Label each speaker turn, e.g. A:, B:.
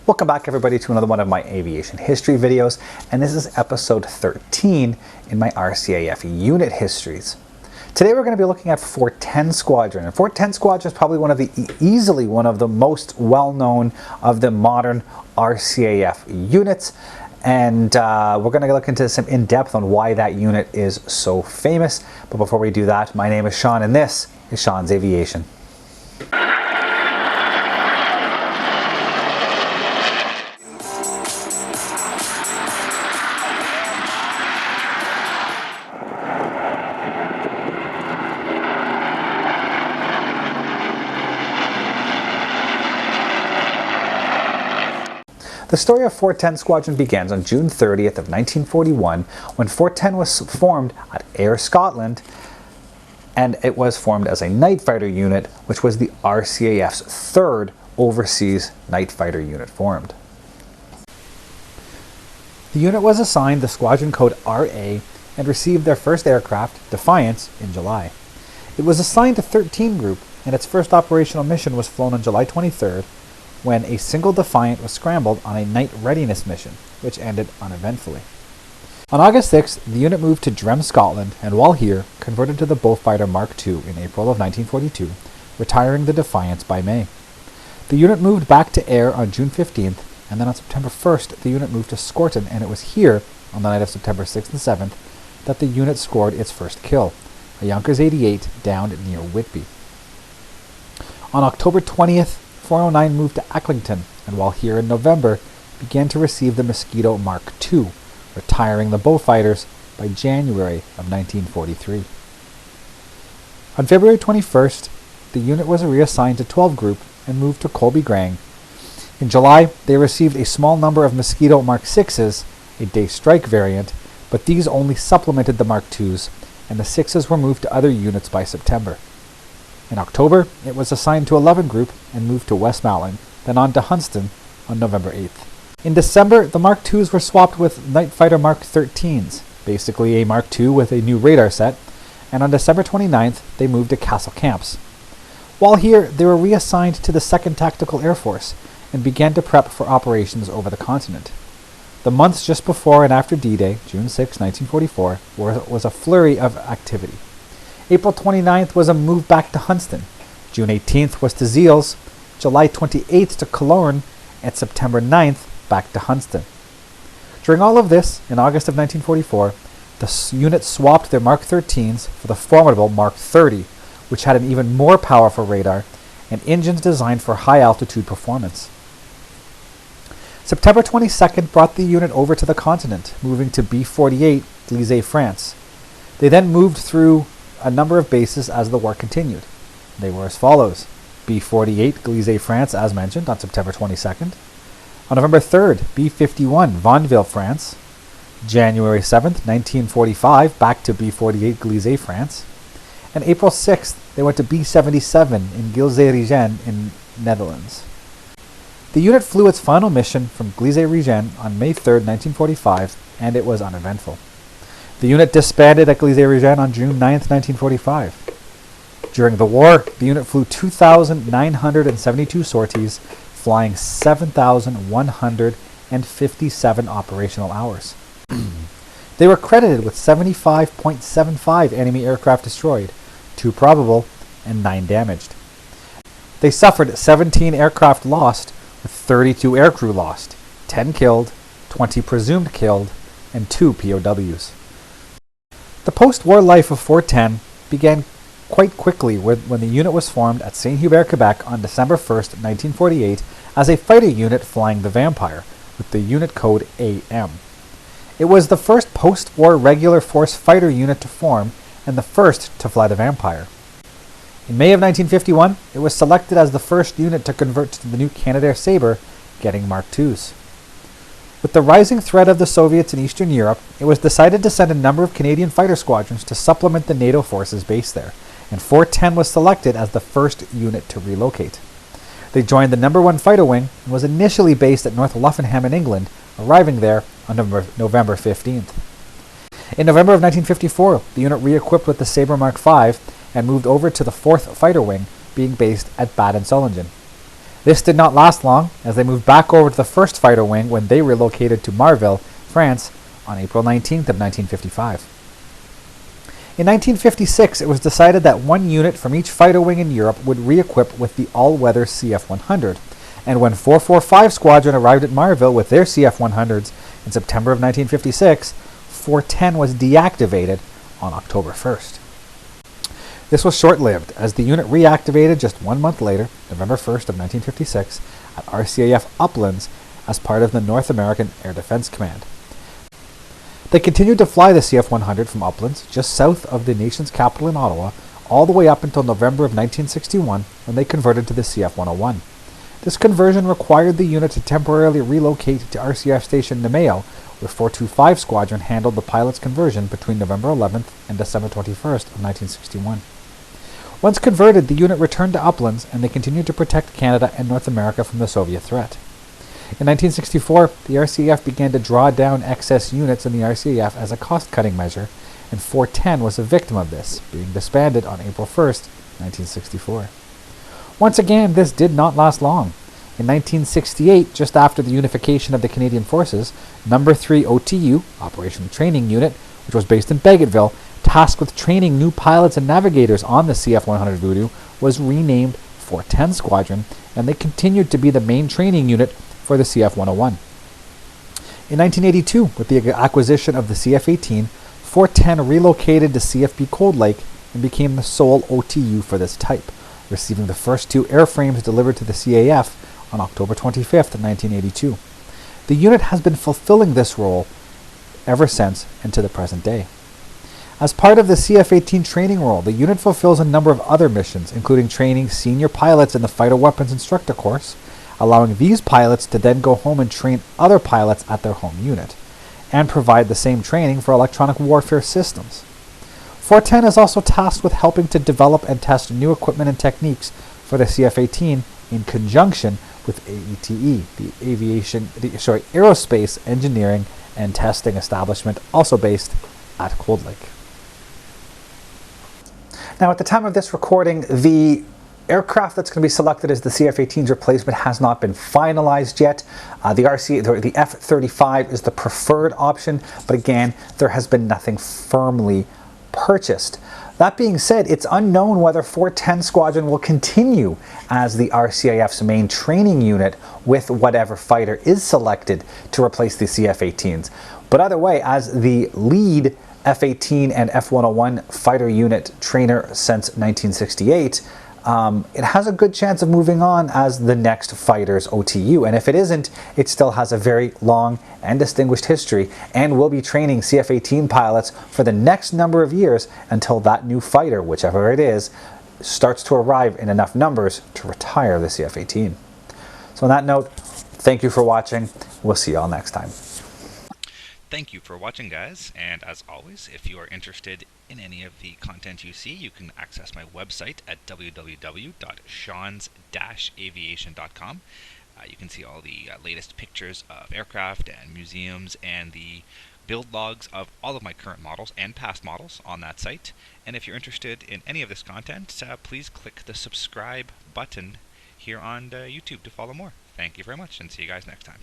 A: Welcome back everybody to another one of my aviation history videos, and this is episode 13 in my RCAF unit histories. Today we're going to be looking at 410 Squadron, and 410 Squadron is probably easily one of the most well-known of the modern RCAF units, and we're going to look into some in-depth on why that unit is so famous. But before we do that, my name is Sean and this is Sean's Aviation. The story of 410 Squadron begins on June 30th of 1941 when 410 was formed at Air Scotland, and it was formed as a night fighter unit, which was the RCAF's third overseas night fighter unit formed. The unit was assigned the squadron code RA and received their first aircraft, Defiance, in July. It was assigned to 13 Group, and its first operational mission was flown on July 23rd, when a single Defiant was scrambled on a night readiness mission, which ended uneventfully. On August 6th, the unit moved to Drem, Scotland, and while here, converted to the Bullfighter Mark II in April of 1942, retiring the Defiance by May. The unit moved back to air on June 15th, and then on September 1st, the unit moved to Squadron, and it was here, on the night of September 6th and 7th, that the unit scored its first kill, a Yonkers 88 downed near Whitby. On October 20th, 409 moved to Acklington, and while here in November, began to receive the Mosquito Mark II, retiring the Bullfighters by January of 1943. On February 21st, the unit was reassigned to 12 Group and moved to Colby Grang. In July, they received a small number of Mosquito Mark VIs, a day strike variant, but these only supplemented the Mark IIs, and the 6s were moved to other units by September. In October, it was assigned to 11 Group and moved to Westmount, then on to Hunston on November 8th. In December, the Mark IIs were swapped with Night Fighter Mark 13s, basically a Mark II with a new radar set, and on December 29th, they moved to Castle Camps. While here, they were reassigned to the 2nd Tactical Air Force and began to prep for operations over the continent. The months just before and after D-Day, June 6, 1944, was a flurry of activity. April 29th was a move back to Hunston, June 18th was to Zeals, July 28th to Cologne, and September 9th back to Hunston. During all of this, in August of 1944, the unit swapped their Mark 13s for the formidable Mark 30, which had an even more powerful radar and engines designed for high-altitude performance. September 22nd brought the unit over to the continent, moving to B-48, Glisay, France. They then moved through a number of bases as the war continued. They were as follows: B-48, Glisay, France, as mentioned, on September 22nd. On November 3rd, B-51, Vaudeville, France. January 7th, 1945, back to B-48, Glisay, France. And April 6th, they went to B-77 in Gilze-Rigen in Netherlands. The unit flew its final mission from Gilze-Rigen on May 3rd, 1945, and it was uneventful. The unit disbanded at Gilze-Rigen on June 9th, 1945. During the war, the unit flew 2,972 sorties, flying 7,157 operational hours. They were credited with 75.75 enemy aircraft destroyed, 2 probable, and 9 damaged. They suffered 17 aircraft lost, with 32 aircrew lost, 10 killed, 20 presumed killed, and 2 POWs. The post-war life of 410 began quite quickly when the unit was formed at Saint-Hubert, Quebec on December 1st, 1948 as a fighter unit flying the Vampire with the unit code AM. It was the first post-war regular force fighter unit to form and the first to fly the Vampire. In May of 1951, it was selected as the first unit to convert to the new Canadair Sabre, getting Mark IIs. With the rising threat of the Soviets in Eastern Europe, it was decided to send a number of Canadian fighter squadrons to supplement the NATO forces based there, and 410 was selected as the first unit to relocate. They joined the No. 1 Fighter Wing and was initially based at North Luffenham in England, arriving there on November 15th. In November of 1954, the unit re-equipped with the Sabre Mark V and moved over to the 4th Fighter Wing, being based at Bad and Solingen. This did not last long, as they moved back over to the 1st Fighter Wing when they relocated to Marville, France, on April 19th of 1955. In 1956, it was decided that one unit from each fighter wing in Europe would re-equip with the all-weather CF-100, and when 445 Squadron arrived at Marville with their CF-100s in September of 1956, 410 was deactivated on October 1st. This was short-lived, as the unit reactivated just 1 month later, November 1st of 1956, at RCAF Uplands as part of the North American Air Defense Command. They continued to fly the CF-100 from Uplands, just south of the nation's capital in Ottawa, all the way up until November of 1961, when they converted to the CF-101. This conversion required the unit to temporarily relocate to RCAF Station Nemeo, where 425 Squadron handled the pilot's conversion between November 11th and December 21st of 1961. Once converted, the unit returned to Uplands, and they continued to protect Canada and North America from the Soviet threat. In 1964, the RCAF began to draw down excess units in the RCAF as a cost-cutting measure, and 410 was a victim of this, being disbanded on April 1st, 1964. Once again, this did not last long. In 1968, just after the unification of the Canadian Forces, No. 3 OTU, Operational Training Unit, which was based in Bagotville, tasked with training new pilots and navigators on the CF-100 Voodoo, was renamed 410 Squadron, and they continued to be the main training unit for the CF-101. In 1982, with the acquisition of the CF-18, 410 relocated to CFB Cold Lake and became the sole OTU for this type, receiving the first 2 airframes delivered to the CAF on October 25th, 1982. The unit has been fulfilling this role ever since and to the present day. As part of the CF-18 training role, the unit fulfills a number of other missions, including training senior pilots in the Fighter Weapons Instructor course, allowing these pilots to then go home and train other pilots at their home unit, and provide the same training for electronic warfare systems. 410 is also tasked with helping to develop and test new equipment and techniques for the CF-18 in conjunction with AETE, the Aerospace Engineering and Testing Establishment, also based at Cold Lake. Now, at the time of this recording, the aircraft that's going to be selected as the CF-18's replacement has not been finalized yet. The F-35 is the preferred option, but again, there has been nothing firmly purchased. That being said, it's unknown whether 410 Squadron will continue as the RCAF's main training unit with whatever fighter is selected to replace the CF-18s. But either way, as the lead F-18 and F-101 fighter unit trainer since 1968, it has a good chance of moving on as the next fighter's OTU. And if it isn't, it still has a very long and distinguished history and will be training CF-18 pilots for the next number of years until that new fighter, whichever it is, starts to arrive in enough numbers to retire the CF-18. So on that note, thank you for watching. We'll see you all next time.
B: Thank you for watching, guys, and as always, if you are interested in any of the content you see, you can access my website at www.seans-aviation.com. You can see all the latest pictures of aircraft and museums and the build logs of all of my current models and past models on that site. And if you're interested in any of this content, please click the subscribe button here on YouTube to follow more. Thank you very much, and see you guys next time.